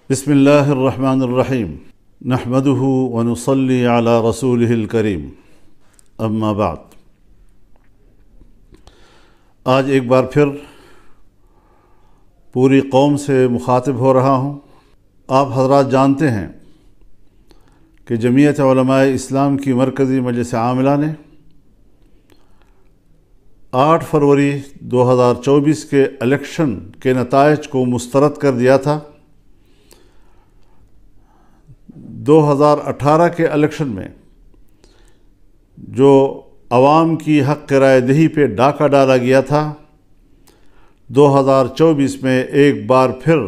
بسم اللہ الرحمن الرحیم نحمده ونصلی علی رسولہ الکریم اما بعد۔ آج ایک بار پھر پوری قوم سے مخاطب ہو رہا ہوں۔ آپ حضرات جانتے ہیں کہ جمعیت علماء اسلام کی مرکزی مجلس عاملہ نے 8 فروری 2024 کے الیکشن کے نتائج کو مسترد کر دیا تھا۔ 2018 کے الیکشن میں جو عوام کی حق رائے دہی پہ ڈاکہ ڈالا گیا تھا، 2024 میں ایک بار پھر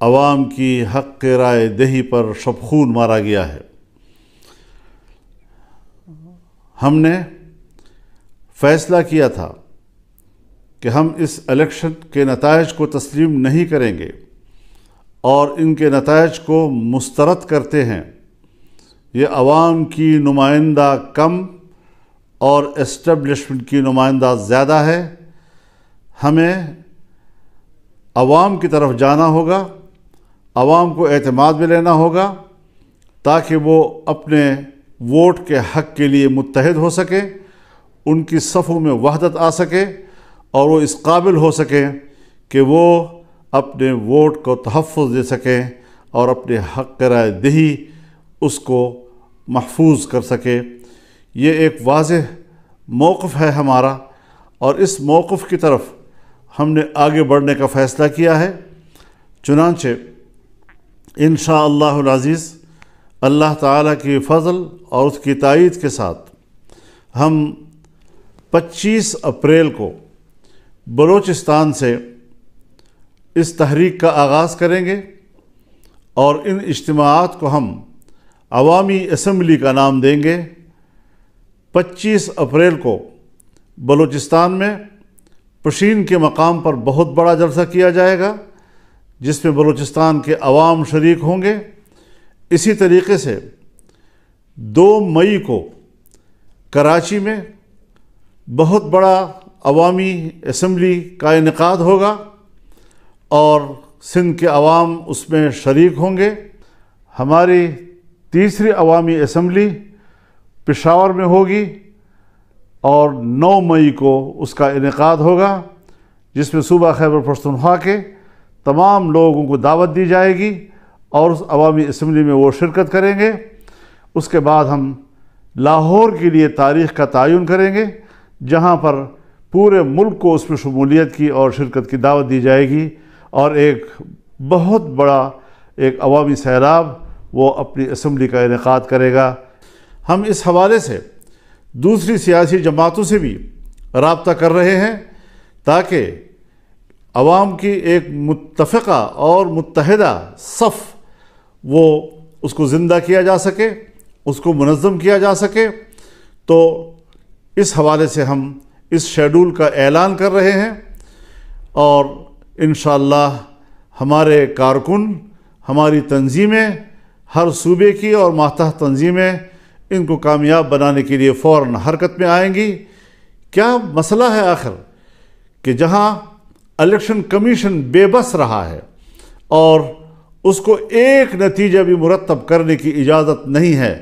عوام کی حق رائے دہی پر شبخون مارا گیا ہے۔ ہم نے فیصلہ کیا تھا کہ ہم اس الیکشن کے نتائج کو تسلیم نہیں کریں گے اور ان کے نتائج کو مسترد کرتے ہیں۔ یہ عوام کی نمائندہ کم اور اسٹیبلشمنٹ کی نمائندہ زیادہ ہے۔ ہمیں عوام کی طرف جانا ہوگا، عوام کو اعتماد میں لینا ہوگا تاکہ وہ اپنے ووٹ کے حق کے لیے متحد ہو سکے، ان کی صفوں میں وحدت آ سکے اور وہ اس قابل ہو سکے کہ وہ اپنے ووٹ کو تحفظ دے سکیں اور اپنے حق رائے دہی اس کو محفوظ کر سکے۔ یہ ایک واضح موقف ہے ہمارا اور اس موقف کی طرف ہم نے آگے بڑھنے کا فیصلہ کیا ہے۔ چنانچہ انشاءاللہ العزیز اللہ تعالیٰ کی فضل اور اس کی تائید کے ساتھ ہم 25 اپریل کو بلوچستان سے اس تحریک کا آغاز کریں گے اور ان اجتماعات کو ہم عوامی اسمبلی کا نام دیں گے۔ 25 اپریل کو بلوچستان میں پشین کے مقام پر بہت بڑا جلسہ کیا جائے گا جس میں بلوچستان کے عوام شریک ہوں گے۔ اسی طریقے سے 2 مئی کو کراچی میں بہت بڑا عوامی اسمبلی کا انعقاد ہوگا اور سندھ کے عوام اس میں شریک ہوں گے۔ ہماری تیسری عوامی اسمبلی پشاور میں ہوگی اور 9 مئی کو اس کا انعقاد ہوگا جس میں صوبہ خیبر پختونخوا کے تمام لوگوں کو دعوت دی جائے گی اور اس عوامی اسمبلی میں وہ شرکت کریں گے۔ اس کے بعد ہم لاہور کے لیے تاریخ کا تعین کریں گے جہاں پر پورے ملک کو اس میں شمولیت کی اور شرکت کی دعوت دی جائے گی اور ایک بہت بڑا ایک عوامی سیلاب وہ اپنی اسمبلی کا انعقاد کرے گا۔ ہم اس حوالے سے دوسری سیاسی جماعتوں سے بھی رابطہ کر رہے ہیں تاکہ عوام کی ایک متفقہ اور متحدہ صف وہ اس کو زندہ کیا جا سکے، اس کو منظم کیا جا سکے۔ تو اس حوالے سے ہم اس شیڈول کا اعلان کر رہے ہیں اور انشاءاللہ ہمارے کارکن، ہماری تنظیمیں، ہر صوبے کی اور ماتحت تنظیمیں ان کو کامیاب بنانے کے لیے فوراً حرکت میں آئیں گی۔ کیا مسئلہ ہے آخر کہ جہاں الیکشن کمیشن بے بس رہا ہے اور اس کو ایک نتیجہ بھی مرتب کرنے کی اجازت نہیں ہے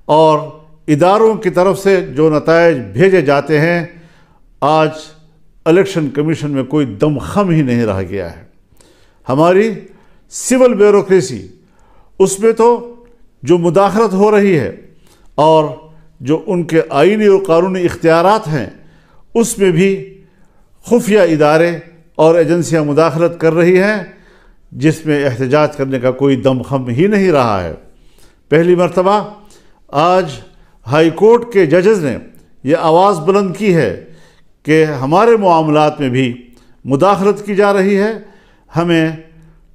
اور اداروں کی طرف سے جو نتائج بھیجے جاتے ہیں، آج الیکشن کمیشن میں کوئی دم خم ہی نہیں رہ گیا ہے۔ ہماری سول بیوروکریسی اس میں تو جو مداخلت ہو رہی ہے اور جو ان کے آئینی اور قانونی اختیارات ہیں اس میں بھی خفیہ ادارے اور ایجنسیاں مداخلت کر رہی ہیں جس میں احتجاج کرنے کا کوئی دم خم ہی نہیں رہا ہے۔ پہلی مرتبہ آج ہائی کورٹ کے ججز نے یہ آواز بلند کی ہے کہ ہمارے معاملات میں بھی مداخلت کی جا رہی ہے، ہمیں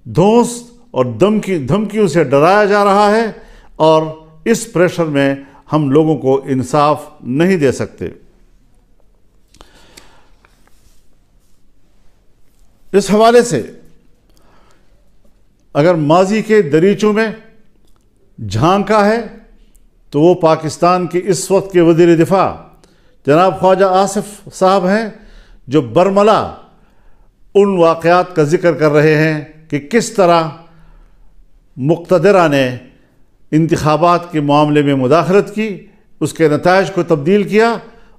دھونس اور دھمکیوں سے ڈرایا جا رہا ہے اور اس پریشر میں ہم لوگوں کو انصاف نہیں دے سکتے۔ اس حوالے سے اگر ماضی کے دریچوں میں جھانکا ہے تو وہ پاکستان کے اس وقت کے وزیر دفاع جناب خواجہ آصف صاحب ہیں جو برملا ان واقعات کا ذکر کر رہے ہیں کہ کس طرح مقتدرہ نے انتخابات کے معاملے میں مداخلت کی، اس کے نتائج کو تبدیل کیا،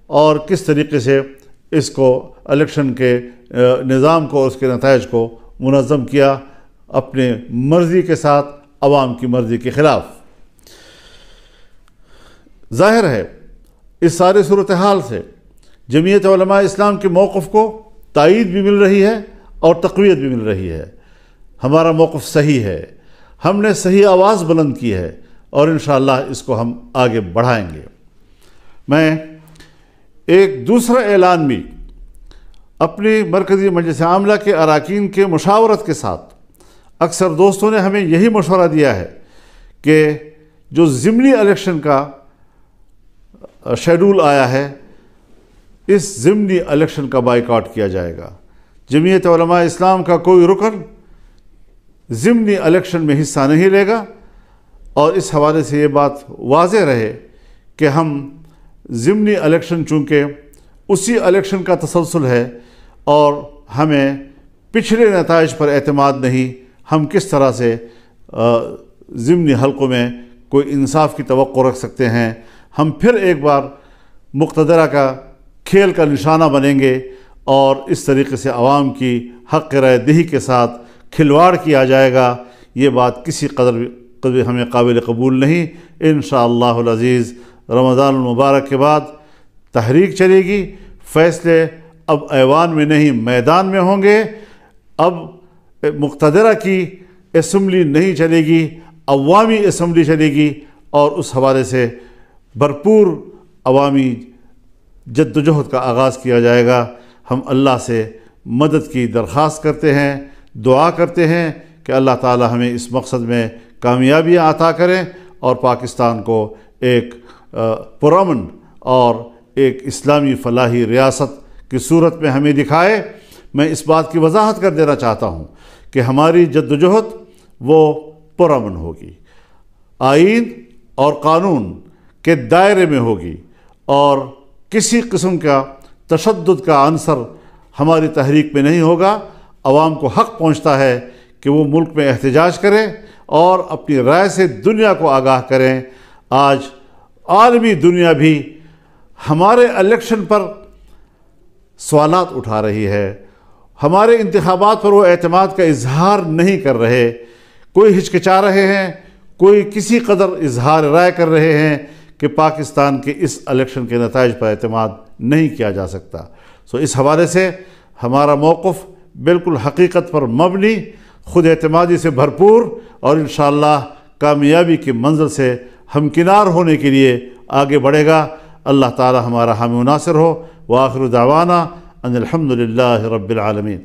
اور کس طریقے سے اس کو الیکشن کے نظام کو، اس کے نتائج کو منظم کیا اپنے مرضی کے ساتھ، عوام کی مرضی کے خلاف۔ ظاہر ہے اس سارے صورتحال سے جمعیت علماء اسلام کے موقف کو تائید بھی مل رہی ہے اور تقویت بھی مل رہی ہے۔ ہمارا موقف صحیح ہے، ہم نے صحیح آواز بلند کی ہے، اور انشاءاللہ اس کو ہم آگے بڑھائیں گے۔ میں ایک دوسرا اعلان بھی اپنی مرکزی مجلس عاملہ کے اراکین کے مشاورت کے ساتھ، اکثر دوستوں نے ہمیں یہی مشورہ دیا ہے کہ جو ضمنی الیکشن کا شیڈول آیا ہے، اس ضمنی الیکشن کا بائیکاٹ کیا جائے گا۔ جمعیت علماء اسلام کا کوئی رکن ضمنی الیکشن میں حصہ نہیں لے گا، اور اس حوالے سے یہ بات واضح رہے کہ ہم ضمنی الیکشن چونکہ اسی الیکشن کا تسلسل ہے، اور ہمیں پچھلے نتائج پر اعتماد نہیں، ہم کس طرح سے ضمنی حلقوں میں کوئی انصاف کی توقع رکھ سکتے ہیں۔ ہم پھر ایک بار مقتدرہ کا کھیل کا نشانہ بنیں گے، اور اس طریقے سے عوام کی حق رائے دہی کے ساتھ کھلواڑ کیا جائے گا۔ یہ بات کسی قدر ہمیں قابل قبول نہیں۔ انشاءاللہ العزیز رمضان المبارک کے بعد تحریک چلے گی، فیصلے اب ایوان میں نہیں میدان میں ہوں گے۔ اب مقتدرہ کی اسمبلی نہیں چلے گی، عوامی اسمبلی چلے گی، اور اس حوالے سے بھرپور عوامی جدوجہد کا آغاز کیا جائے گا۔ ہم اللہ سے مدد کی درخواست کرتے ہیں، دعا کرتے ہیں کہ اللہ تعالی ہمیں اس مقصد میں کامیابیاں عطا کریں، اور پاکستان کو ایک پرامن اور ایک اسلامی فلاحی ریاست کی صورت میں ہمیں دکھائے۔ میں اس بات کی وضاحت کر دینا چاہتا ہوں کہ ہماری جدوجہد وہ پرامن ہوگی، آئین اور قانون کے دائرے میں ہوگی، اور کسی قسم کا تشدد کا عنصر ہماری تحریک میں نہیں ہوگا۔ عوام کو حق پہنچتا ہے کہ وہ ملک میں احتجاج کریں اور اپنی رائے سے دنیا کو آگاہ کریں۔ آج عالمی دنیا بھی ہمارے الیکشن پر سوالات اٹھا رہی ہے، ہمارے انتخابات پر وہ اعتماد کا اظہار نہیں کر رہے، کوئی ہچکچا رہے ہیں، کوئی کسی قدر اظہار رائے کر رہے ہیں کہ پاکستان کے اس الیکشن کے نتائج پر اعتماد نہیں کیا جا سکتا۔ اس حوالے سے ہمارا موقف بالکل حقیقت پر مبنی، خود اعتمادی سے بھرپور، اور انشاءاللہ کامیابی کی منزل سے ہمکنار ہونے کے لیے آگے بڑھے گا۔ اللہ تعالی ہمارا حامی و ناصر ہو۔ وآخر دعوانا ان الحمد للہ رب العالمین۔